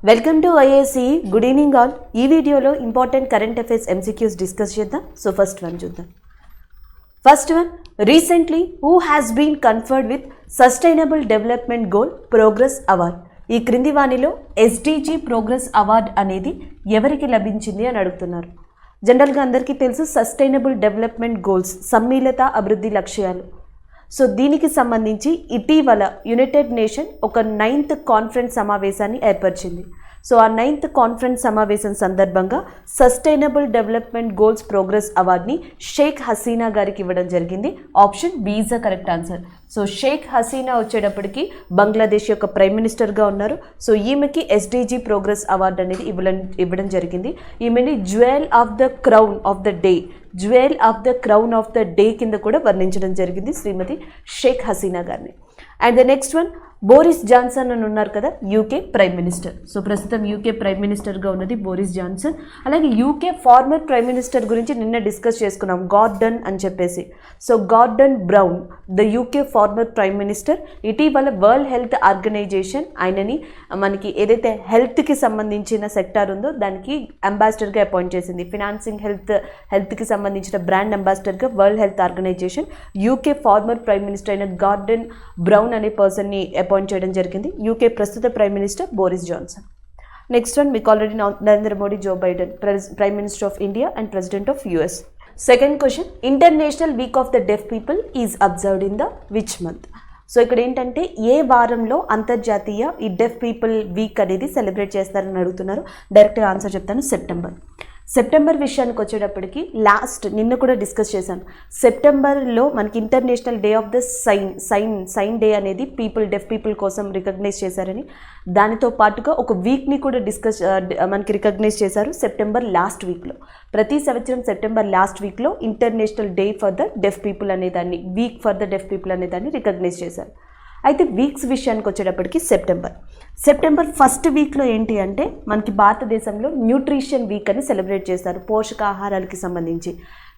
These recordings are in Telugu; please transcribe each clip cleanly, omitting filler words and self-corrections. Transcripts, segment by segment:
Welcome to IAC. Good evening all. ఈ వీడియోలో important current affairs MCQs discuss చేద్దాం. సో ఫస్ట్ వన్ చూద్దాం. First one, recently who has been conferred with sustainable development goal progress award. ఈ క్రింది వాణిలో ఎస్డిజి ప్రోగ్రెస్ అవార్డ్ అనేది ఎవరికి లభించింది అని అడుగుతున్నారు. జనరల్గా అందరికీ తెలుసు సస్టైనబుల్ డెవలప్మెంట్ గోల్స్, సమ్మిళిత అభివృద్ధి లక్ష్యాలు. సో దీనికి సంబంధించి ఇటీవల యునైటెడ్ నేషన్ ఒక 9th కాన్ఫరెన్స్ సమావేశాన్ని ఏర్పరిచింది. సో ఆ 9th కాన్ఫరెన్స్ సమావేశం సందర్భంగా సస్టైనబుల్ డెవలప్మెంట్ గోల్స్ ప్రోగ్రెస్ అవార్డ్ని షేక్ హసీనా గారికి ఇవ్వడం జరిగింది. Option B is the correct answer. So Sheikh Hasina వచ్చేటప్పటికి బంగ్లాదేశ్ యొక్క ప్రైమ్ మినిస్టర్గా ఉన్నారు. సో ఈమెకి ఎస్డిజి ప్రోగ్రెస్ అవార్డు అనేది ఇవ్వడం జరిగింది. ఈమెని jewel of the crown of the day, jewel of the crown of the day కింద కూడా వర్ణించడం జరిగింది శ్రీమతి షేక్ హసీనా గారిని. And the next one, Boris Johnson అని ఉన్నారు కదా, యూకే ప్రైమ్ మినిస్టర్. సో ప్రస్తుతం యూకే ప్రైమ్ మినిస్టర్గా ఉన్నది బోరిస్ జాన్సన్. అలాగే యూకే ఫార్మర్ ప్రైమ్ మినిస్టర్ గురించి నిన్న డిస్కస్ చేసుకున్నాం, గార్డన్ అని చెప్పేసి. So Gordon Brown, the UK former prime minister, ఇటీవల వరల్డ్ హెల్త్ ఆర్గనైజేషన్ ఆయనని మనకి ఏదైతే హెల్త్కి సంబంధించిన సెక్టార్ ఉందో దానికి అంబాసిడర్గా అపాయింట్ చేసింది. ఫినాన్సింగ్ హెల్త్కి సంబంధించిన బ్రాండ్ అంబాసిడర్గా world health organization UK former prime minister అయిన గార్డన్ బ్రౌన్ అనే పర్సన్ని అపాయింట్ చేయడం జరిగింది. యూకే ప్రస్తుత prime minister Boris Johnson. Next one, మీకు already Narendra Modi, Joe Biden, prime minister of India and president of US. Second question, international week of the deaf people is observed in the which month. So ఇక్కడ ఏంటంటే ఏ వారంలో అంతర్జాతీయ ఈ డెఫ్ పీపుల్ వీక్ అనేది సెలబ్రేట్ చేస్తారని అడుగుతున్నారు. డైరెక్ట్గా ఆన్సర్ చెప్తాను, సెప్టెంబర్ విషయానికి వచ్చేటప్పటికి నిన్న కూడా డిస్కస్ చేశాను. సెప్టెంబర్లో మనకి international day of the sign day అనేది డెఫ్ పీపుల్ కోసం రికగ్నైజ్ చేశారని, దానితో పాటుగా ఒక వీక్ని కూడా మనకి రికగ్నైజ్ చేశారు సెప్టెంబర్ లాస్ట్ వీక్లో. ప్రతి సంవత్సరం సెప్టెంబర్ లాస్ట్ వీక్లో international day for the deaf people అనేదాన్ని, week for the deaf people అనేదాన్ని రికగ్నైజ్ చేశారు. అయితే వీక్స్ విషయానికి వచ్చేటప్పటికి సెప్టెంబర్ ఫస్ట్ వీక్లో ఏంటి అంటే మనకి భారతదేశంలో న్యూట్రిషన్ వీక్ అని సెలబ్రేట్ చేస్తారు, పోషకాహారాలకి సంబంధించి.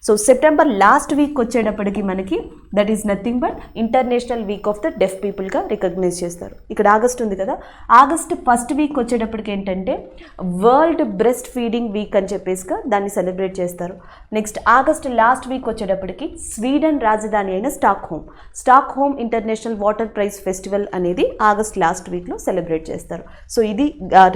సో సెప్టెంబర్ లాస్ట్ వీక్ వచ్చేటప్పటికి మనకి that is nothing but international week of the deaf పీపుల్గా రికగ్నైజ్ చేస్తారు. ఇక్కడ ఆగస్ట్ ఉంది కదా, ఆగస్ట్ ఫస్ట్ వీక్ వచ్చేటప్పటికి ఏంటంటే వరల్డ్ బ్రెస్ట్ ఫీడింగ్ వీక్ అని చెప్పేసిగా దాన్ని సెలబ్రేట్ చేస్తారు. నెక్స్ట్ ఆగస్ట్ లాస్ట్ వీక్ వచ్చేటప్పటికి స్వీడన్ రాజధాని అయిన Stockholm international water prize festival అనేది ఆగస్ట్ లాస్ట్ వీక్లో సెలబ్రేట్ చేస్తారు. సో ఇది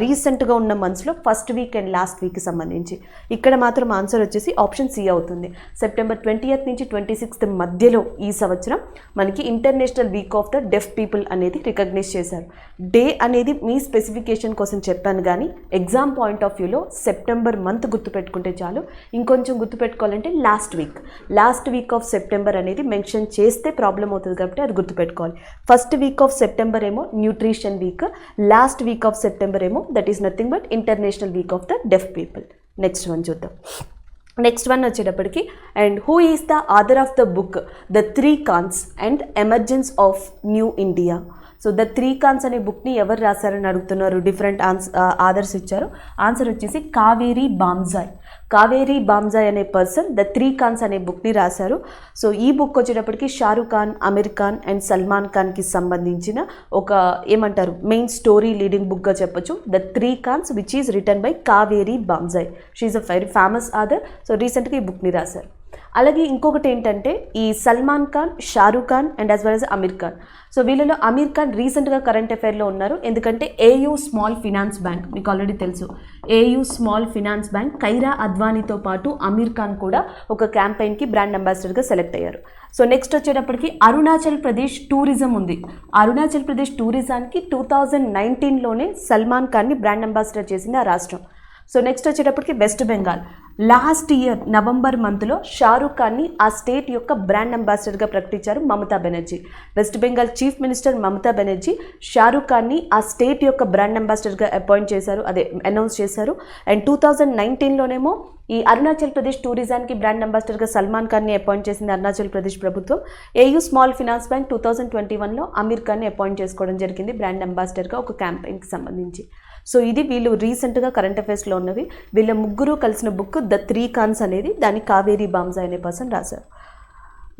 రీసెంట్గా ఉన్న మంత్స్లో ఫస్ట్ వీక్ అండ్ లాస్ట్ వీక్కి సంబంధించి. ఇక్కడ మాత్రం ఆన్సర్ వచ్చేసి ఆప్షన్ సి అవుతుంది. సెప్టెంబర్ 20th నుంచి 26th మధ్యలో ఈ సంవత్సరం మనకి international week of the deaf people అనేది రికగ్నైజ్ చేశారు. డే అనేది మీ స్పెసిఫికేషన్ కోసం చెప్పాను, కానీ ఎగ్జామ్ పాయింట్ ఆఫ్ వ్యూలో సెప్టెంబర్ మంత్ గుర్తుపెట్టుకుంటే చాలు. ఇంకొంచెం గుర్తుపెట్టుకోవాలంటే లాస్ట్ వీక్ ఆఫ్ సెప్టెంబర్ అనేది మెన్షన్ చేస్తే ప్రాబ్లం అవుతుంది కాబట్టి అది గుర్తుపెట్టుకోవాలి. ఫస్ట్ వీక్ ఆఫ్ సెప్టెంబర్ ఏమో nutrition week, last week of September ఏమో that is nothing but international week of the deaf people. Next one చూద్దాం. నెక్స్ట్ వన్ వచ్చేటప్పటికి, and who is the author of the book the 3 Khans and emergence of new India. So the 3 Khans అనే బుక్ని ఎవరు రాశారని అడుగుతున్నారు. డిఫరెంట్ ఆథర్స్ ఇచ్చారు. ఆన్సర్ వచ్చేసి కావేరీ బామ్జాయ్ అనే పర్సన్ ద 3 Khans అనే బుక్ని రాశారు. సో ఈ బుక్ వచ్చేటప్పటికి షారూక్ ఖాన్, అమీర్ ఖాన్ అండ్ సల్మాన్ ఖాన్కి సంబంధించిన ఒక ఏమంటారు మెయిన్ స్టోరీ లీడింగ్ బుక్గా చెప్పొచ్చు. The 3 Khans which is return by Kaveree Bamzai. She is a very famous author. So రీసెంట్గా ఈ బుక్ని రాశారు. అలాగే ఇంకొకటి ఏంటంటే ఈ Salman Khan, Shahrukh Khan and as well as Aamir Khan. So వీళ్ళలో అమీర్ ఖాన్ రీసెంట్గా కరెంట్ అఫైర్లో ఉన్నారు. ఎందుకంటే ఏయూ స్మాల్ ఫినాన్స్ బ్యాంక్ మీకు ఆల్రెడీ తెలుసు. AU small finance bank Kiara అద్వానీతో పాటు అమీర్ ఖాన్ కూడా ఒక క్యాంపెయిన్కి బ్రాండ్ అంబాసిడర్గా సెలెక్ట్ అయ్యారు. సో నెక్స్ట్ వచ్చేటప్పటికి అరుణాచల్ ప్రదేశ్ టూరిజం ఉంది. అరుణాచల్ ప్రదేశ్ టూరిజానికి 2019లోనే సల్మాన్ ఖాన్ని బ్రాండ్ అంబాసిడర్ చేసింది ఆ రాష్ట్రం. సో నెక్స్ట్ వచ్చేటప్పటికి West Bengal. Last year November మంత్లో షారూక్ ఖాన్ని ఆ స్టేట్ యొక్క బ్రాండ్ అంబాసిడర్గా ప్రకటించారు మమతా బెనర్జీ. వెస్ట్ బెంగాల్ చీఫ్ మినిస్టర్ మమతా బెనర్జీ షారూక్ ఖాన్ని ఆ స్టేట్ యొక్క బ్రాండ్ అంబాసిడర్గా అనౌన్స్ చేశారు. అండ్ 2019లోనేమో ఈ అరుణాచల్ ప్రదేశ్ టూరిజానికి బ్రాండ్ అంబాసిడర్గా సల్మాన్ ఖాన్ని అపాయింట్ చేసింది అరుణాచల్ ప్రదేశ్ ప్రభుత్వం. ఏయూ స్మాల్ ఫినాన్స్ బ్యాంక్ 2021లో అమీర్ ఖాన్ని అపాయింట్ చేసుకోవడం జరిగింది బ్రాండ్ అంబాసిడర్గా ఒక క్యాంపెయిన్కి సంబంధించి. సో ఇది వీళ్ళు రీసెంట్గా కరెంట్ అఫైర్స్లో ఉన్నవి. వీళ్ళ ముగ్గురు కలిసిన బుక్ ద 3 Khans అనేది దాన్ని కావేరీ బామ్జాయ్ అనే పర్సన్ రాశారు.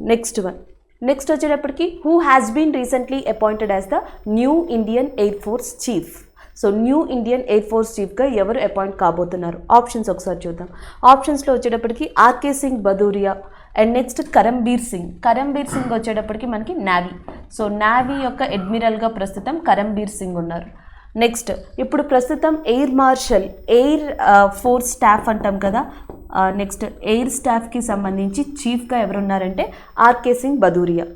నెక్స్ట్ వచ్చేటప్పటికి who has been recently appointed as the new Indian air force chief. So new Indian air force చీఫ్గా ఎవరు అపాయింట్ కాబోతున్నారు? ఆప్షన్స్ ఒకసారి చూద్దాం. ఆప్షన్స్లో వచ్చేటప్పటికి R K Singh Bhadauria and next Karambir Singh వచ్చేటప్పటికి మనకి నావీ. సో నావీ యొక్క అడ్మిరల్గా ప్రస్తుతం కరంబీర్ సింగ్ ఉన్నారు. నెక్స్ట్ ఇప్పుడు ప్రస్తుతం air marshal air force staff అంటాం కదా, నెక్స్ట్ ఎయిర్ స్టాఫ్కి సంబంధించి చీఫ్గా ఎవరున్నారంటే ఆర్కే సింగ్ భదూరియా.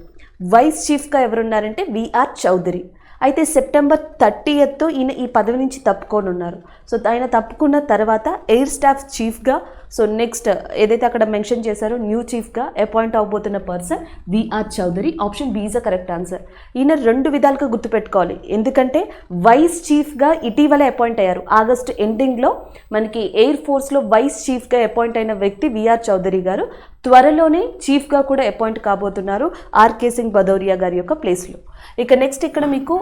వైస్ చీఫ్గా ఎవరున్నారంటే విఆర్ చౌదరి. అయితే సెప్టెంబర్ 30th ఈయన ఈ పదవి నుంచి తప్పుకొని ఉన్నారు. సో ఆయన తప్పుకున్న తర్వాత ఎయిర్ స్టాఫ్ చీఫ్గా, సో నెక్స్ట్ ఏదైతే అక్కడ మెన్షన్ చేశారో న్యూ చీఫ్గా అపాయింట్ అవబోతున్న person VR Chaudhari. Option B is the correct answer. ఈయన 2 విధాలుగా గుర్తుపెట్టుకోవాలి, ఎందుకంటే వైస్ చీఫ్గా ఇటీవలే అపాయింట్ అయ్యారు. ఆగస్టు ఎండింగ్లో మనకి ఎయిర్ ఫోర్స్లో వైస్ చీఫ్గా అపాయింట్ అయిన వ్యక్తి విఆర్ చౌదరి గారు. త్వరలోనే చీఫ్గా కూడా అపాయింట్ కాబోతున్నారు ఆర్కే సింగ్ భదౌరియా గారి యొక్క ప్లేస్లో. ఇక నెక్స్ట్ ఇక్కడ మీకు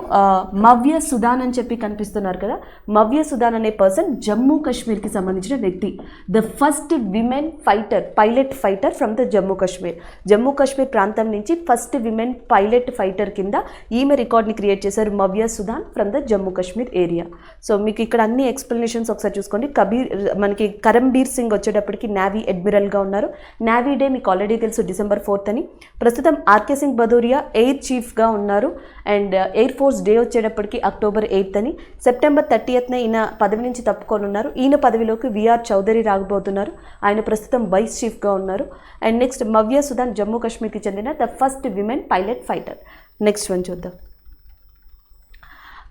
మవ్య సుదాన్ అని చెప్పి కనిపిస్తున్నారు కదా. మవ్య సుదాన్ అనే పర్సన్ జమ్మూ కాశ్మీర్కి సంబంధించిన వ్యక్తి. The first women pilot fighter from the Jammu Kashmir ప్రాంతం నుంచి ఫస్ట్ విమెన్ పైలట్ ఫైటర్ కింద ఈమె రికార్డ్ని క్రియేట్ చేశారు Mavya Sudan from the Jammu Kashmir area. So మీకు ఇక్కడ అన్ని ఎక్స్ప్లెనేషన్స్ ఒకసారి చూసుకోండి. మనకి కరంబీర్ సింగ్ వచ్చేటప్పటికి నావీ అడ్మిరల్గా ఉన్నారు. నావీ డే మీకు ఆల్రెడీ తెలుసు December 4th అని. ప్రస్తుతం ఆర్కే సింగ్ భదౌరియా ఎయిర్ చీఫ్గా ఉన్నారు. అండ్ ఎయిర్ ఫోర్స్ డే వచ్చేటప్పటికి October 8th అని. September 30th ఈయన పదవి నుంచి తప్పుకొని ఉన్నారు. ఈయన పదవిలోకి విఆర్ చౌదరి రాకపోతున్నారు. ఆయన ప్రస్తుతం వైస్ చీఫ్గా ఉన్నారు. అండ్ నెక్స్ట్ మవ్య సుదాన్ జమ్మూ కాశ్మీర్కి చెందిన the first women pilot fighter. Next one చూద్దాం.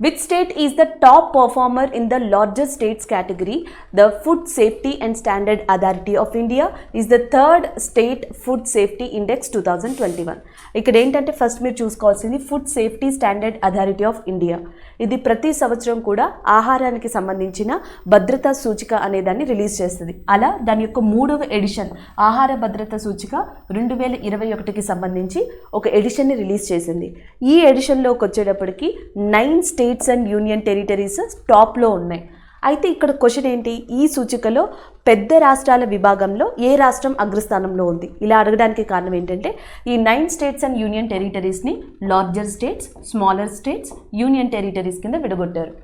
Which state is the top performer in the largest states category? The Food Safety and Standard Authority of India is the 3rd State Food Safety Index 2021. ఇక్కడ ఏంటంటే ఫస్ట్ మీరు చూసుకోవాల్సింది food safety standard authority of India. ఇది ప్రతి సంవత్సరం కూడా ఆహారానికి సంబంధించిన భద్రతా సూచిక అనేదాన్ని రిలీజ్ చేస్తుంది. అలా దాని యొక్క 3వ ఎడిషన్ ఆహార భద్రతా సూచిక 2021కి సంబంధించి ఒక ఎడిషన్ని రిలీజ్ చేసింది. ఈ ఎడిషన్లోకి వచ్చేటప్పటికి 9 స్టేట్స్ అండ్ యూనియన్ టెరిటరీస్ టాప్లో ఉన్నాయి. అయితే ఇక్కడ క్వశ్చన్ ఏంటి, ఈ సూచికలో పెద్ద రాష్ట్రాల విభాగంలో ఏ రాష్ట్రం అగ్రస్థానంలో ఉంది? ఇలా అడగడానికి కారణం ఏంటంటే ఈ 9 స్టేట్స్ అండ్ యూనియన్ టెరిటరీస్ని larger states, smaller states, union territories కింద విడగొట్టారు.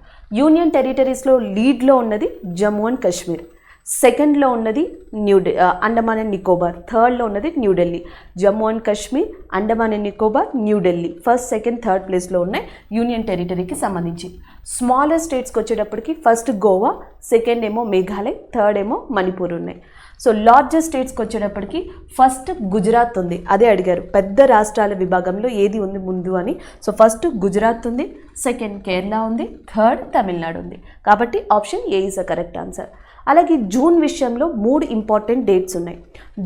యూనియన్ టెరిటరీస్లో లీడ్లో ఉన్నది జమ్మూ అండ్ కాశ్మీర్, సెకండ్లో ఉన్నది అండమాన్ అండ్ నికోబార్, థర్డ్లో ఉన్నది New Delhi. Jammu and Kashmir, Andaman and Nicobar, New Delhi first, second, third ప్లేస్లో ఉన్నాయి యూనియన్ టెరిటరీకి సంబంధించి. స్మాలర్ స్టేట్స్కి వచ్చేటప్పటికి ఫస్ట్ గోవా, సెకండ్ ఏమో మేఘాలయ్, థర్డ్ ఏమో మణిపూర్ ఉన్నాయి. సో లార్జర్ స్టేట్స్కి వచ్చేటప్పటికి ఫస్ట్ గుజరాత్ ఉంది. అదే అడిగారు పెద్ద రాష్ట్రాల విభాగంలో ఏది ఉంది ముందు అని. సో ఫస్ట్ గుజరాత్ ఉంది, సెకండ్ కేరళ ఉంది, థర్డ్ తమిళనాడు ఉంది. కాబట్టి option A is the correct answer. అలాగే జూన్ విషయంలో 3 ఇంపార్టెంట్ డేట్స్ ఉన్నాయి.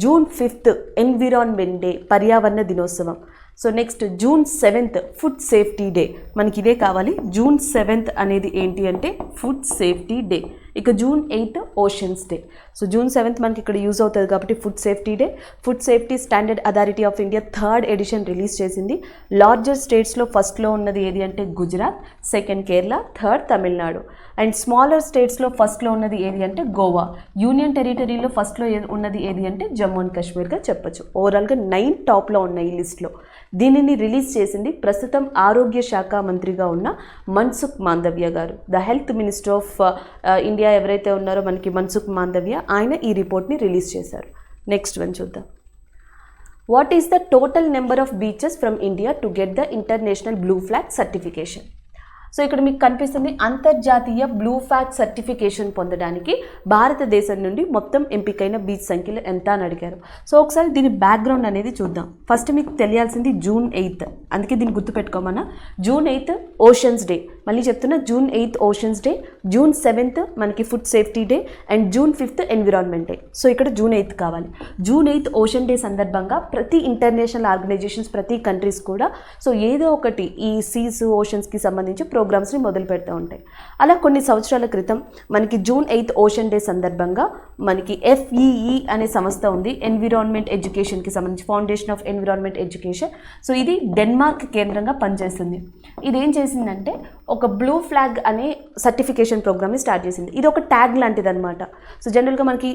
June 5th ఎన్విరాన్మెంట్ డే, పర్యావరణ దినోత్సవం. So next June 7th food safety day. మనకి ఇదే కావాలి. June 7th అనేది ఏంటి అంటే ఫుడ్ సేఫ్టీ డే. ఇక June 8th oceans day. So June 7th మనకి ఇక్కడ యూజ్ అవుతుంది కాబట్టి food safety day. Food safety standard authority of India 3rd edition release చేసింది. లార్జర్ స్టేట్స్లో ఫస్ట్లో ఉన్నది ఏది అంటే Gujarat, second Kerala, third Tamil Nadu. And smaller స్టేట్స్లో ఫస్ట్లో ఉన్నది ఏది అంటే గోవా. యూనియన్ టెరిటరీలో ఫస్ట్లో ఉన్నది ఏది అంటే జమ్మూ అండ్ కాశ్మీర్గా చెప్పొచ్చు. ఓవరాల్గా 9 టాప్లో ఉన్నాయి ఈ లిస్ట్లో. దీనిని రిలీజ్ చేసింది ప్రస్తుతం ఆరోగ్య శాఖ మంత్రిగా ఉన్న మన్సుఖ్ మాండవ్య గారు. The health minister of India ఎవరైతే ఉన్నారో మనకి మన్సుఖ్ మాండవ్య, ఆయన ఈ రిపోర్ట్ని రిలీజ్ చేశారు. నెక్స్ట్ వన్ చూద్దాం. What is the total number of beaches from India to get the international blue flag certification? So ఇక్కడ మీకు కనిపిస్తుంది అంతర్జాతీయ బ్లూ ఫ్లాగ్ సర్టిఫికేషన్ పొందడానికి భారతదేశం నుండి మొత్తం ఎంపికైన బీచ్ సంఖ్యలు ఎంత అని అడిగారు. సో ఒకసారి దీని బ్యాక్గ్రౌండ్ అనేది చూద్దాం. ఫస్ట్ మీకు తెలియాల్సింది June 8th, అందుకే దీన్ని గుర్తుపెట్టుకోమన్నా. June 8th ఓషన్స్ డే, మళ్ళీ చెప్తున్నా June 8th oceans day, June 7th మనకి food safety day and June 5th environment day. So ఇక్కడ June 8th కావాలి. June 8th ఓషన్ డే సందర్భంగా ప్రతి ఇంటర్నేషనల్ ఆర్గనైజేషన్స్, ప్రతి కంట్రీస్ కూడా సో ఏదో ఒకటి ఈ సీస్ ఓషన్స్కి సంబంధించి ప్రోగ్రామ్స్ని మొదలు పెడుతూ ఉంటాయి. అలా కొన్ని సంవత్సరాల క్రితం మనకి June 8th ఓషన్ డే సందర్భంగా మనకి FEE అనే సంస్థ ఉంది, ఎన్విరాన్మెంట్ ఎడ్యుకేషన్కి సంబంధించి, foundation of environment education. So ఇది డెన్మార్క్ కేంద్రంగా పనిచేస్తుంది. ఇదేం చేసిందంటే ఒక బ్లూ ఫ్లాగ్ అనే సర్టిఫికేషన్ ప్రోగ్రామ్ని స్టార్ట్ చేసింది. ఇది ఒక ట్యాగ్ లాంటిది అనమాట. సో జనరల్గా మనకి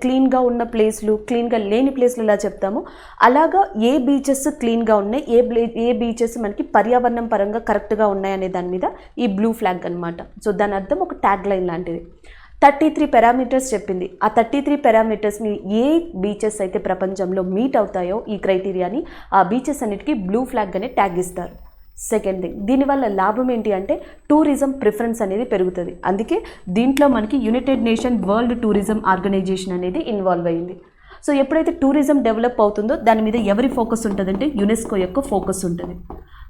క్లీన్గా ఉన్న ప్లేస్లు, క్లీన్గా లేని ప్లేస్లు ఇలా చెప్తాము. అలాగా ఏ బీచెస్ క్లీన్గా ఉన్నాయి, ఏ బీచెస్ మనకి పర్యావరణం పరంగా కరెక్ట్గా ఉన్నాయి అనే దాని మీద ఈ బ్లూ ఫ్లాగ్ అనమాట. సో దాని అర్థం ఒక ట్యాగ్ లైన్ లాంటిది. 33 పారామీటర్స్ చెప్పింది. ఆ 33 పారామీటర్స్ని ఏ బీచెస్ అయితే ప్రపంచంలో మీట్ అవుతాయో ఈ క్రైటీరియాని, ఆ బీచెస్ అన్నిటికీ బ్లూ ఫ్లాగ్ అనే ట్యాగ్ ఇస్తారు. సెకండ్ థింగ్, దీనివల్ల లాభం ఏంటి అంటే టూరిజం ప్రిఫరెన్స్ అనేది పెరుగుతుంది. అందుకే దీంట్లో మనకి united nation world tourism organization అనేది ఇన్వాల్వ్ అయింది. సో ఎప్పుడైతే టూరిజం డెవలప్ అవుతుందో దాని మీద ఎవరి ఫోకస్ ఉంటుందంటే యునెస్కో యొక్క ఫోకస్ ఉంటుంది.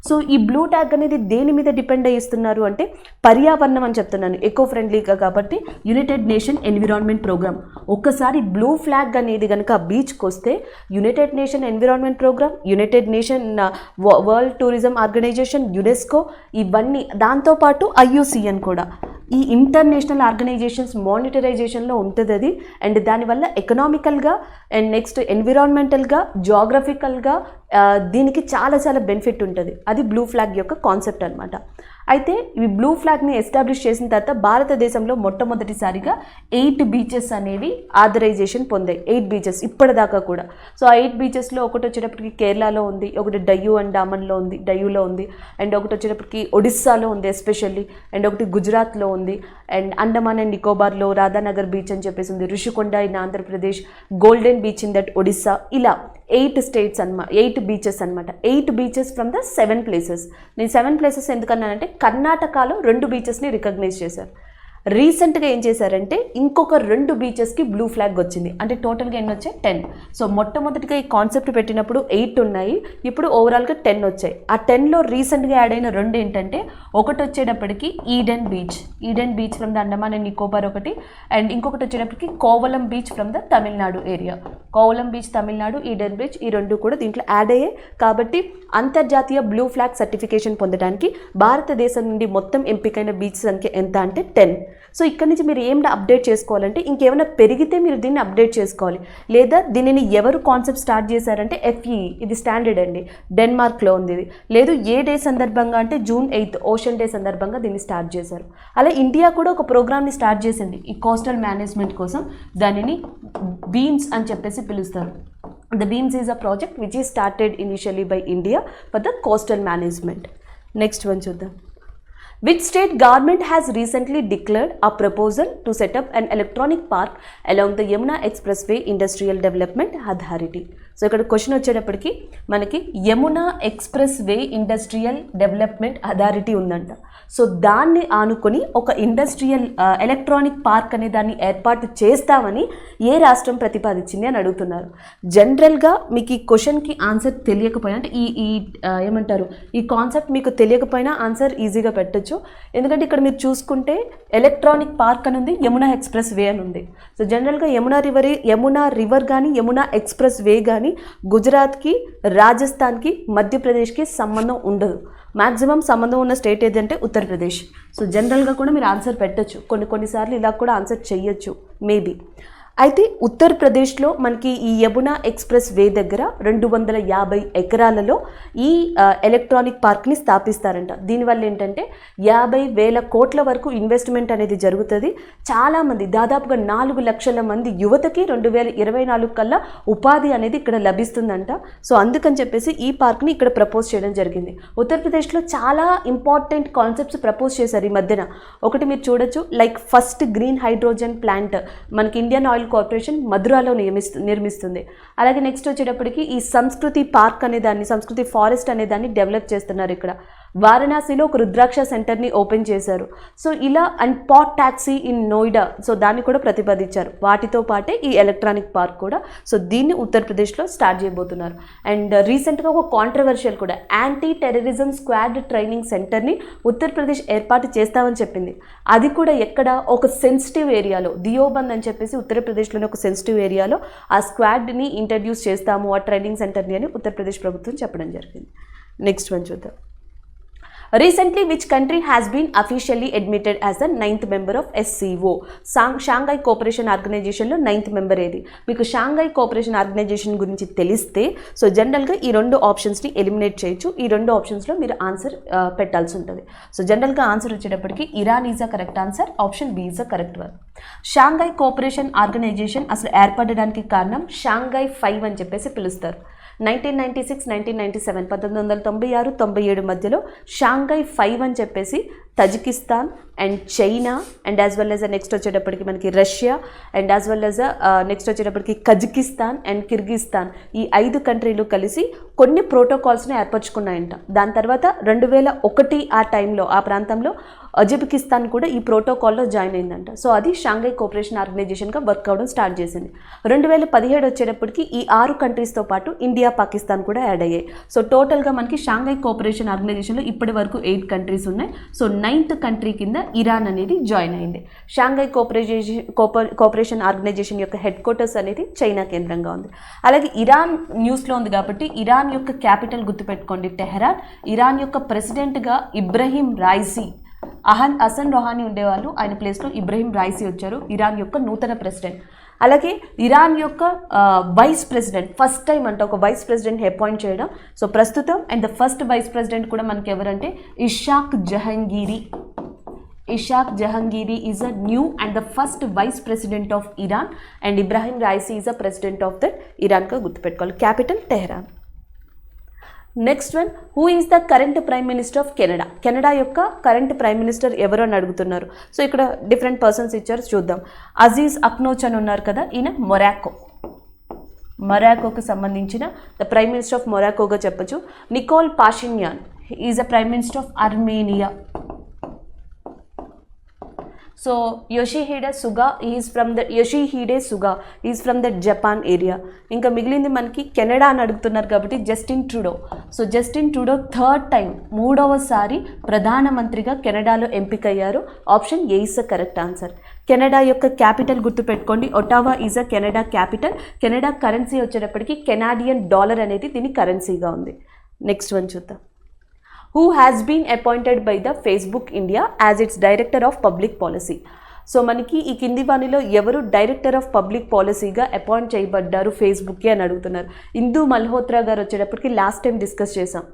సో ఈ బ్లూ ట్యాగ్ అనేది దేని మీద డిపెండ్ అయ్యిస్తున్నారు అంటే పర్యావరణం అని చెప్తున్నాను, ఎకో ఫ్రెండ్లీగా. కాబట్టి యునైటెడ్ నేషన్ ఎన్విరాన్మెంట్ ప్రోగ్రామ్, ఒక్కసారి బ్లూ ఫ్లాగ్ అనేది కనుక బీచ్కి వస్తే united nation environment programme, united nation world tourism organization, UNESCO, ఇవన్నీ దాంతోపాటు IUCN కూడా ఈ ఇంటర్నేషనల్ ఆర్గనైజేషన్స్ మానిటరైజేషన్లో ఉంటుంది అది. అండ్ దానివల్ల ఎకనామికల్గా అండ్ నెక్స్ట్ ఎన్విరాన్మెంటల్గా, జాగ్రఫికల్గా దీనికి చాలా చాలా బెనిఫిట్ ఉంటుంది. అది బ్లూ ఫ్లాగ్ యొక్క కాన్సెప్ట్ అనమాట. అయితే ఈ బ్లూ ఫ్లాగ్ని ఎస్టాబ్లిష్ చేసిన తర్వాత భారతదేశంలో మొట్టమొదటిసారిగా 8 బీచెస్ అనేవి ఆథరైజేషన్ పొందాయి. 8 బీచెస్ ఇప్పటిదాకా కూడా. సో ఆ 8 బీచెస్లో ఒకటి వచ్చేటప్పటికి కేరళలో ఉంది, ఒకటి డయ్యూ అండ్ డామన్లో ఉంది, డయ్యూలో ఉంది, అండ్ ఒకటి వచ్చేటప్పటికి ఒడిస్సాలో ఉంది ఎస్పెషల్లీ, అండ్ ఒకటి గుజరాత్లో ఉంది, అండ్ అండమాన్ అండ్ నికోబార్లో రాధానగర్ బీచ్ అని చెప్పేసి ఉంది, Rushikonda in Andhra Pradesh, golden beach in that Odisha. ఇలా 8 స్టేట్స్ అనమాట, 8 బీచెస్ అనమాట. 8 బీచెస్ ఫ్రమ్ ద 7 ప్లేసెస్. నేను 7 ప్లేసెస్ ఎందుకన్నానంటే కర్ణాటకలో 2 బీచెస్ని రికగ్నైజ్ చేశారు. రీసెంట్గా ఏం చేశారంటే ఇంకొక 2 బీచెస్కి బ్లూ ఫ్లాగ్ వచ్చింది. అంటే టోటల్గా ఎన్ని వచ్చాయి? 10. సో మొట్టమొదటిగా ఈ కాన్సెప్ట్ పెట్టినప్పుడు 8 ఉన్నాయి, ఇప్పుడు ఓవరాల్గా 10 వచ్చాయి. ఆ 10లో రీసెంట్గా యాడ్ అయిన 2 ఏంటంటే ఒకటి వచ్చేటప్పటికి Eden beach from the Andaman and Nicobar ఒకటి, అండ్ ఇంకొకటి వచ్చేటప్పటికి Kovalam beach from the Tamil Nadu area. Kovalam beach Tamil Nadu, Eden beach, ఈ 2 కూడా దీంట్లో యాడ్ అయ్యాయి. కాబట్టి అంతర్జాతీయ బ్లూ ఫ్లాగ్ సర్టిఫికేషన్ పొందడానికి భారతదేశం నుండి మొత్తం ఎంపికైన బీచ్ సంఖ్య ఎంత అంటే 10. సో ఇక్కడ నుంచి మీరు ఏమైనా అప్డేట్ చేసుకోవాలంటే ఇంకేమైనా పెరిగితే మీరు దీన్ని అప్డేట్ చేసుకోవాలి. లేదా దీనిని ఎవరు కాన్సెప్ట్ స్టార్ట్ చేశారంటే FEE, ఇది స్టాండర్డ్ అండి, డెన్మార్క్లో ఉంది ఇది. లేదు ఏ డే సందర్భంగా అంటే June 8 ఓషన్ డే సందర్భంగా దీన్ని స్టార్ట్ చేశారు. అలా ఇండియా కూడా ఒక ప్రోగ్రామ్ని స్టార్ట్ చేసింది ఈ కోస్టల్ మేనేజ్మెంట్ కోసం. దానిని బీమ్స్ అని చెప్పేసి పిలుస్తారు. The BEAMS is a project which is started initially by India for the coastal management. Next one చూద్దాం. Which state government has recently declared a proposal to set up an electronic park along the Yamuna Expressway Industrial Development Authority? So ఇక్కడ క్వశ్చన్ వచ్చేటప్పటికి మనకి Yamuna express way industrial development authority ఉందంట. సో దాన్ని ఆనుకొని ఒక ఇండస్ట్రియల్ ఎలక్ట్రానిక్ పార్క్ అనే దాన్ని ఏర్పాటు చేస్తామని ఏ రాష్ట్రం ప్రతిపాదించింది అని అడుగుతున్నారు. జనరల్గా మీకు ఈ క్వశ్చన్కి ఆన్సర్ తెలియకపోయినా అంటే ఏమంటారు ఈ కాన్సెప్ట్ మీకు తెలియకపోయినా ఆన్సర్ ఈజీగా పెట్టచ్చు. ఎందుకంటే ఇక్కడ మీరు చూసుకుంటే ఎలక్ట్రానిక్ పార్క్ అని ఉంది, యమునా ఎక్స్ప్రెస్ వే అని ఉంది. సో జనరల్గా యమునా రివర్ కానీ యమునా ఎక్స్ప్రెస్ వే కానీ గుజరాత్కి, రాజస్థాన్కి, మధ్యప్రదేశ్కి సంబంధం ఉండదు. మ్యాక్సిమం సంబంధం ఉన్న స్టేట్ ఏదంటే ఉత్తరప్రదేశ్. సో జనరల్గా కూడా మీరు ఆన్సర్ పెట్టచ్చు, కొన్నిసార్లు ఇలా కూడా ఆన్సర్ చెయ్యొచ్చు మేబీ. అయితే ఉత్తరప్రదేశ్లో మనకి ఈ యమునా ఎక్స్ప్రెస్ వే దగ్గర 250 ఎకరాలలో ఈ ఎలక్ట్రానిక్ పార్క్ని స్థాపిస్తారంట. దీనివల్ల ఏంటంటే 50,000 కోట్ల వరకు ఇన్వెస్ట్మెంట్ అనేది జరుగుతుంది. చాలామంది దాదాపుగా 4 లక్షల మంది యువతకి 2024 కల్లా ఉపాధి అనేది ఇక్కడ లభిస్తుందంట. సో అందుకని చెప్పేసి ఈ పార్క్ని ఇక్కడ ప్రపోజ్ చేయడం జరిగింది. ఉత్తరప్రదేశ్లో చాలా ఇంపార్టెంట్ కాన్సెప్ట్స్ ప్రపోజ్ చేశారు ఈ మధ్యన. ఒకటి మీరు చూడొచ్చు, like first green hydrogen plant మనకి ఇండియన్ ఆయిల్ కార్పొరేషన్ మధురాలో నిర్మిస్తుంది. అలాగే నెక్స్ట్ వచ్చేటప్పటికి ఈ సంస్కృతి పార్క్ అనే దాన్ని, సంస్కృతి ఫారెస్ట్ అనే దాన్ని డెవలప్ చేస్తున్నారు. ఇక్కడ వారణాసిలో ఒక రుద్రాక్ష సెంటర్ని ఓపెన్ చేశారు. సో ఇలా and pod taxi in Noida, so దాన్ని కూడా ప్రతిపాదించారు. వాటితో పాటే ఈ ఎలక్ట్రానిక్ పార్క్ కూడా. సో దీన్ని ఉత్తరప్రదేశ్లో స్టార్ట్ చేయబోతున్నారు. అండ్ రీసెంట్గా ఒక కాంట్రవర్షియల్ కూడా యాంటీ టెర్రరిజం స్క్వాడ్ ట్రైనింగ్ సెంటర్ని ఉత్తరప్రదేశ్ ఏర్పాటు చేస్తామని చెప్పింది. అది కూడా ఎక్కడ, ఒక సెన్సిటివ్ ఏరియాలో, దియోబంద్ అని చెప్పేసి ఉత్తరప్రదేశ్లోని ఒక సెన్సిటివ్ ఏరియాలో ఆ స్క్వాడ్ని ఇంట్రడ్యూస్ చేస్తాము, ఆ ట్రైనింగ్ సెంటర్ని అని ఉత్తరప్రదేశ్ ప్రభుత్వం చెప్పడం జరిగింది. నెక్స్ట్ వన్ చూద్దాం. Recently, which country has been officially admitted as the 9th member of SCO? Shanghai cooperation ఆర్గనైజేషన్లో 9th మెంబర్ ఏది? మీకు షాంఘై కోఆపరేషన్ ఆర్గనైజేషన్ గురించి తెలిస్తే సో జనరల్గా ఈ 2 ఆప్షన్స్ని ఎలిమినేట్ చేయొచ్చు. ఈ 2 ఆప్షన్స్లో మీరు ఆన్సర్ పెట్టాల్సి ఉంటుంది. సో జనరల్గా ఆన్సర్ వచ్చేటప్పటికి Iran is a correct answer, option B is a correct one. Shanghai cooperation organization అసలు ఏర్పడడానికి కారణం షాంఘై 5 అని చెప్పేసి పిలుస్తారు. 1996, 1997 1996-97 మధ్యలో షాంఘై 5 అని చెప్పేసి Tajikistan and China and as well as next వచ్చేటప్పటికి మనకి Russia and as well as next వచ్చేటప్పటికి కజకిస్తాన్ అండ్ కిర్గిస్తాన్ ఈ 5 కంట్రీలు కలిసి కొన్ని ప్రోటోకాల్స్ని ఏర్పరచుకున్నాయంట. దాని తర్వాత 2001 ఆ టైంలో ఆ ప్రాంతంలో అజబికిస్తాన్ కూడా ఈ ప్రోటోకాల్లో జాయిన్ అయిందంట. సో అది షాంఘై కోఆపరేషన్ ఆర్గనైజేషన్గా వర్క్ అవ్వడం స్టార్ట్ చేసింది. 2017 వచ్చేటప్పటికి ఈ 6 కంట్రీస్తో పాటు ఇండియా, పాకిస్తాన్ కూడా యాడ్ అయ్యాయి. సో టోటల్గా మనకి షాంఘై కోఆపరేషన్ ఆర్గనైజేషన్లో ఇప్పటి వరకు 8 కంట్రీస్ ఉన్నాయి. సో 9th కంట్రీ కింద ఇరాన్ అనేది జాయిన్ అయింది. షాంఘై కోఆపరేషన్ ఆర్గనైజేషన్ యొక్క హెడ్ క్వార్టర్స్ అనేది చైనా కేంద్రంగా ఉంది. అలాగే ఇరాన్ న్యూస్లో ఉంది కాబట్టి ఇరాన్ యొక్క క్యాపిటల్ గుర్తుపెట్టుకోండి టెహరాన్. ఇరాన్ యొక్క ప్రెసిడెంట్గా ఇబ్రహీం రైసీ, హసన్ రొహానీ ఉండేవాళ్ళు, ఆయన ప్లేస్లో ఇబ్రహీం రైసీ వచ్చారు, ఇరాన్ యొక్క నూతన ప్రెసిడెంట్. అలాగే ఇరాన్ యొక్క వైస్ ప్రెసిడెంట్ ఫస్ట్ టైం అంటే ఒక వైస్ ప్రెసిడెంట్ అపాయింట్ చేయడం. సో ప్రస్తుతం and the first vice president కూడా మనకి ఎవరంటే Ishaq Jahangiri. Ishaq Jahangiri is a new and the first vice president of Iran and Ebrahim Raisi is a president of that ఇరాన్గా గుర్తుపెట్టుకోవాలి. Capital Tehran. Next one, who is the current prime minister of Canada. Canada యొక్క కరెంట్ ప్రైమ్ మినిస్టర్ ఎవరు అని అడుగుతున్నారు. సో ఇక్కడ డిఫరెంట్ పర్సన్స్ ఇచ్చారు, చూద్దాం. అజీజ్ అక్నోచ్ అని ఉన్నారు కదా, ఈయన మొరాకోకి సంబంధించిన ద ప్రైమ్ మినిస్టర్ ఆఫ్ మొరాకోగా చెప్పచ్చు. Nikol Pashinyan is the prime minister of Armenia. So Yoshihide Suga is from the Japan area. ఇంకా మిగిలింది మనకి కెనడా అని అడుగుతున్నారు కాబట్టి Justin Trudeau. So Justin Trudeau 3rd time 3వసారి ప్రధానమంత్రిగా కెనడాలో ఎంపికయ్యారు. Option A is the correct answer. Canada యొక్క క్యాపిటల్ గుర్తుపెట్టుకోండి, Ottawa is a Canada capital. Canada currency వచ్చేటప్పటికి కెనాడియన్ డాలర్ అనేది దీని కరెన్సీగా ఉంది. నెక్స్ట్ వన్ చూద్దాం. Who has been appointed by the Facebook India as its Director of Public Policy. So మనకి ఈ కింది వాణిలో ఎవరు డైరెక్టర్ ఆఫ్ పబ్లిక్ పాలసీగా అపాయింట్ చేయబడ్డారు ఫేస్బుక్కి అని అడుగుతున్నారు. ఇందు మల్హోత్రా గారు వచ్చేటప్పటికి లాస్ట్ టైం డిస్కస్ చేసాం,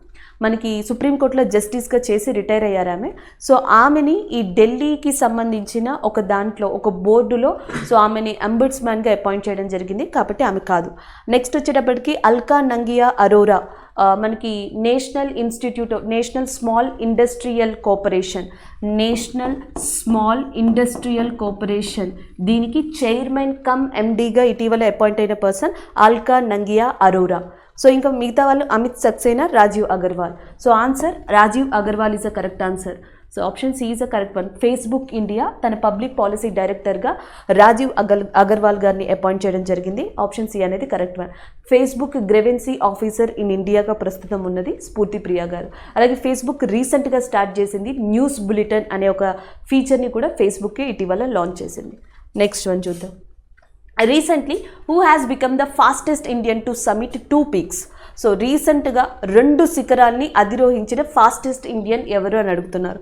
మనకి సుప్రీంకోర్టులో జస్టిస్గా చేసి రిటైర్ అయ్యారు ఆమె. సో ఆమెని ఈ ఢిల్లీకి సంబంధించిన ఒక దాంట్లో ఒక బోర్డులో సో ఆమెని అంబుడ్స్మ్యాన్గా అపాయింట్ చేయడం జరిగింది కాబట్టి ఆమె కాదు. నెక్స్ట్ వచ్చేటప్పటికి అల్కా నంగియా అరోరా, మనకి నేషనల్ స్మాల్ ఇండస్ట్రియల్ కోఆపరేషన్ దీనికి చైర్మన్ కమ్ ఎండీగా ఇటీవల అపాయింట్ అయిన పర్సన్ అల్కా నంగియా అరోరా. సో ఇంకా మిగతా వాళ్ళు Amit Saxena, Rajiv Agarwal. So answer Rajiv Agarwal is a correct answer. So option C is a correct one. Facebook India తన పబ్లిక్ పాలసీ డైరెక్టర్గా రాజీవ్ అగర్వాల్ గారిని అపాయింట్ చేయడం జరిగింది. ఆప్షన్ సి అనేది correct one. Facebook grievance officer in ఇండియాగా ప్రస్తుతం ఉన్నది స్ఫూర్తి ప్రియా గారు. అలాగే ఫేస్బుక్ రీసెంట్గా స్టార్ట్ చేసింది న్యూస్ బులెటిన్ అనే ఒక ఫీచర్ని కూడా ఫేస్బుక్కి ఇటీవల లాంచ్ చేసింది. నెక్స్ట్ వన్ చూద్దాం. Recently who has become the fastest Indian to summit 2 peaks. So రీసెంట్గా 2 శిఖరాల్ని అధిరోహించిన ఫాస్టెస్ట్ ఇండియన్ ఎవరు అని అడుగుతున్నారు.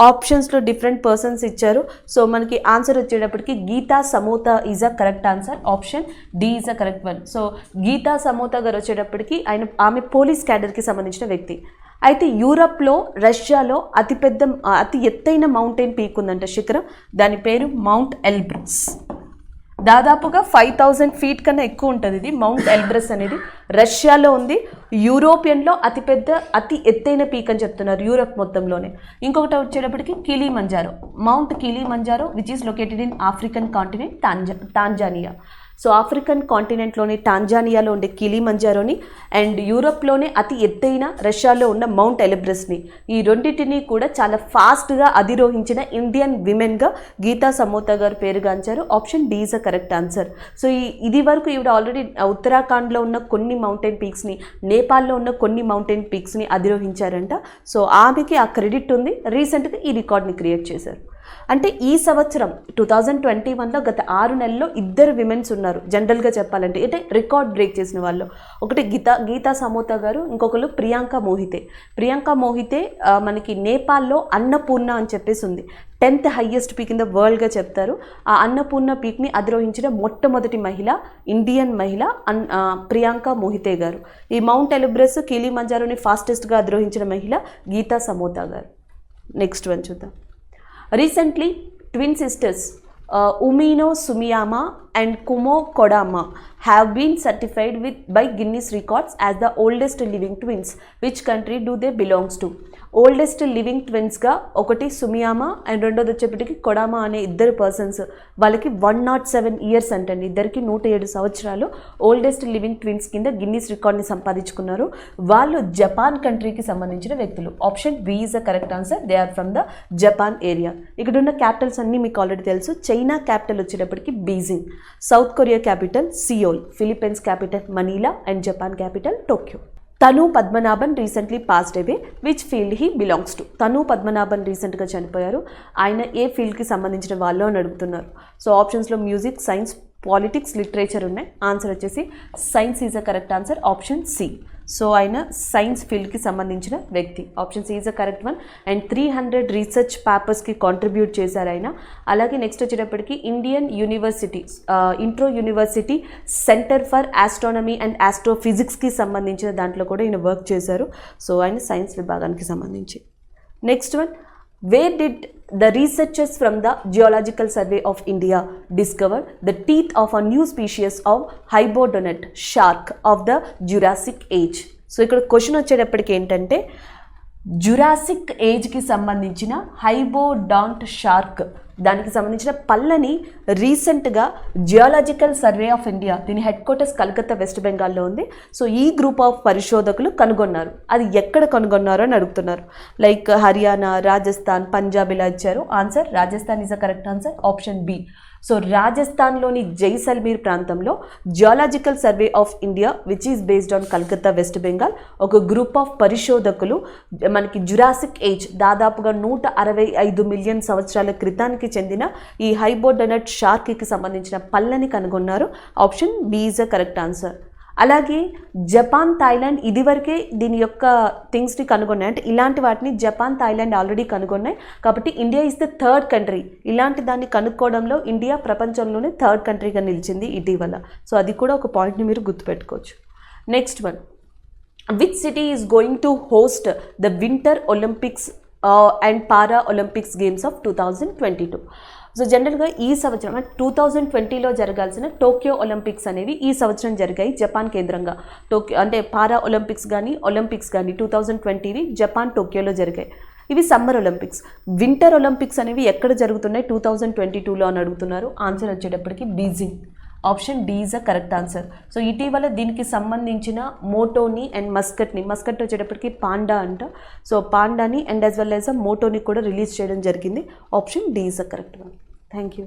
ఆప్షన్స్లో డిఫరెంట్ పర్సన్స్ ఇచ్చారు. సో మనకి ఆన్సర్ వచ్చేటప్పటికి Geeta Samota is a correct answer. Option D is a correct one. So Geeta Samota గారు వచ్చేటప్పటికి ఆమె పోలీస్ క్యాడర్కి సంబంధించిన వ్యక్తి. అయితే యూరప్లో రష్యాలో అతి ఎత్తైన మౌంటైన్ పీక్ ఉందంట, శిఖరం, దాని పేరు మౌంట్ ఎల్బ్రస్. దాదాపుగా 5000 feet కన్నా ఎక్కువ ఉంటుంది ఇది మౌంట్ ఎల్బ్రస్ అనేది. రష్యాలో ఉంది. యూరోపియన్లో అతి ఎత్తైన పీక్ అని చెప్తున్నారు యూరప్ మొత్తంలోనే. ఇంకొకటి వచ్చేటప్పటికి Kilimanjaro, mount Kilimanjaro which is located in African continent Tanzania. So African కాంటినెంట్లోని టాంజానియాలో ఉండే కిలిమంజారోని అండ్ యూరోప్లోనే అతి ఎత్తైన రష్యాలో ఉన్న మౌంట్ ఎలిబ్రస్ని, ఈ రెండింటిని కూడా చాలా ఫాస్ట్గా అధిరోహించిన ఇండియన్ విమెన్గా గీతా సమోతా గారు పేరుగాంచారు. Option D is a correct answer. So ఇది వరకు ఈవిడ ఆల్రెడీ ఉత్తరాఖండ్లో ఉన్న కొన్ని మౌంటైన్ పీక్స్ని, నేపాల్లో ఉన్న కొన్ని మౌంటైన్ పీక్స్ని అధిరోహించారంట. సో ఆమెకి ఆ క్రెడిట్ ఉంది. రీసెంట్గా ఈ రికార్డ్ని క్రియేట్ చేశారు. అంటే ఈ సంవత్సరం 2021లో గత 6 నెలల్లో 2 విమెన్స్ ఉన్నారు జనరల్గా చెప్పాలంటే, అంటే రికార్డ్ బ్రేక్ చేసిన వాళ్ళు. ఒకటి గీతా సమోతా గారు, ఇంకొకరు ప్రియాంక మోహితే మనకి నేపాల్లో అన్నపూర్ణ అని చెప్పేసి ఉంది. 10th highest peak in the వరల్డ్గా చెప్తారు. ఆ అన్నపూర్ణ పీక్ని అధిరోహించిన మొట్టమొదటి ఇండియన్ మహిళ ప్రియాంక మోహితే గారు. ఈ మౌంట్ ఎలిబ్రస్ కిలిమంజారోని ఫాస్టెస్ట్గా అధిరోహించిన మహిళ గీతా సమోతా గారు. నెక్స్ట్ వన్ చూద్దాం. Recently, twin sisters Umino Sumiyama and Kumo Kodama have been certified by Guinness Records as the oldest living twins. Which country do they belongs to? Oldest living ట్విన్స్గా ఒకటి సుమియామా అండ్ రెండోది వచ్చేప్పటికి కొడామా అనే ఇద్దరు పర్సన్స్, వాళ్ళకి 107 ఇయర్స్ అంటండి, ఇద్దరికి 107 సంవత్సరాలు ఓల్డెస్ట్ లివింగ్ ట్విన్స్ కింద గిన్నీస్ రికార్డ్ని సంపాదించుకున్నారు. వాళ్ళు జపాన్ కంట్రీకి సంబంధించిన వ్యక్తులు. Option B is the correct answer. They are from the Japan area. ఇక్కడ ఉన్న క్యాపిటల్స్ అన్నీ మీకు ఆల్రెడీ తెలుసు. చైనా క్యాపిటల్ వచ్చేటప్పటికి Beijing, south Korea capital Seoul, Philippines capital Manila and Japan capital Tokyo. Thanu Padmanabhan recently passed away. Which field he belongs to? Thanu Padmanabhan రీసెంట్గా చనిపోయారు. ఆయన ఏ ఫీల్డ్కి సంబంధించిన వాళ్ళు అని అడుగుతున్నారు. సో ఆప్షన్స్లో మ్యూజిక్, సైన్స్, పాలిటిక్స్, లిటరేచర్ ఉన్నాయి. ఆన్సర్ వచ్చేసి science is a correct answer. Option C. So ఆయన సైన్స్ ఫీల్డ్కి సంబంధించిన వ్యక్తి. Option C is a correct one. And 300 research పేపర్స్కి కాంట్రిబ్యూట్ చేశారు ఆయన. అలాగే నెక్స్ట్ వచ్చేటప్పటికి Indian university intro university centre for astronomy and ఆస్ట్రోఫిజిక్స్కి సంబంధించిన దాంట్లో కూడా ఈయన వర్క్ చేశారు. సో ఆయన సైన్స్ విభాగానికి సంబంధించి. Next one, where did the researchers from the Geological Survey of India discover the teeth of a new species of hybodonut shark of the Jurassic age? So ఇక్కడ క్వశ్చన్ వచ్చేటప్పటికి ఏంటంటే జురాసిక్ ఏజ్కి సంబంధించిన హైబోడాంట్ షార్క్, దానికి సంబంధించిన పళ్ళని రీసెంట్గా జియోలాజికల్ సర్వే ఆఫ్ ఇండియా, దీని హెడ్ క్వార్టర్స్ కలకత్తా వెస్ట్ బెంగాల్లో ఉంది. సో ఈ గ్రూప్ ఆఫ్ పరిశోధకులు కనుగొన్నారు. అది ఎక్కడ కనుగొన్నారు అని అడుగుతున్నారు. లైక్ హర్యానా, రాజస్థాన్, పంజాబ్ ఇలా ఇచ్చారు. Answer Rajasthan is a correct answer. Option B. So రాజస్థాన్లోని జైసల్మీర్ ప్రాంతంలో geological survey of India which is based on Calcutta West Bengal, ఒక గ్రూప్ ఆఫ్ పరిశోధకులు మనకి జురాసిక్ ఏజ్ దాదాపుగా 165 మిలియన్ సంవత్సరాల క్రితానికి చెందిన ఈ హైబోడనట్ షార్క్కి సంబంధించిన పళ్ళని కనుగొన్నారు. Option B is a correct answer. అలాగే జపాన్, థాయిలాండ్ ఇదివరకే దీని యొక్క థింగ్స్ని కనుగొన్నాయి. అంటే ఇలాంటి వాటిని జపాన్, థాయిలాండ్ ఆల్రెడీ కనుగొన్నాయి. కాబట్టి India is the third country. ఇలాంటి దాన్ని కనుక్కోవడంలో ఇండియా ప్రపంచంలోనే థర్డ్ కంట్రీగా నిలిచింది ఇటీవల. సో అది కూడా ఒక పాయింట్ని మీరు గుర్తుపెట్టుకోవచ్చు. Next one, which city is going to host the winter Olympics and para Olympics games of 2022? So జనరల్గా ఈ సంవత్సరం 2020లో జరగాల్సిన టోక్యో ఒలింపిక్స్ అనేవి ఈ సంవత్సరం జరిగాయి జపాన్ కేంద్రంగా. టోక్యో అంటే పారా ఒలింపిక్స్ కానీ ఒలింపిక్స్ కానీ 2020వి జపాన్ టోక్యోలో జరిగాయి. ఇవి సమ్మర్ ఒలింపిక్స్. వింటర్ ఒలింపిక్స్ అనేవి ఎక్కడ జరుగుతున్నాయి 2022లో అని అడుగుతున్నారు. ఆన్సర్ వచ్చేటప్పటికి Beijing. Option D is a correct answer. So ఇటీవల దీనికి సంబంధించిన మోటోని అండ్ మస్కట్ని, మస్కట్ వచ్చేటప్పటికి పాండా అంట. సో పాండాని అండ్ యాజ్ వెల్ యాజ్ మోటోని కూడా రిలీజ్ చేయడం జరిగింది. Option D is a correct one. Thank you.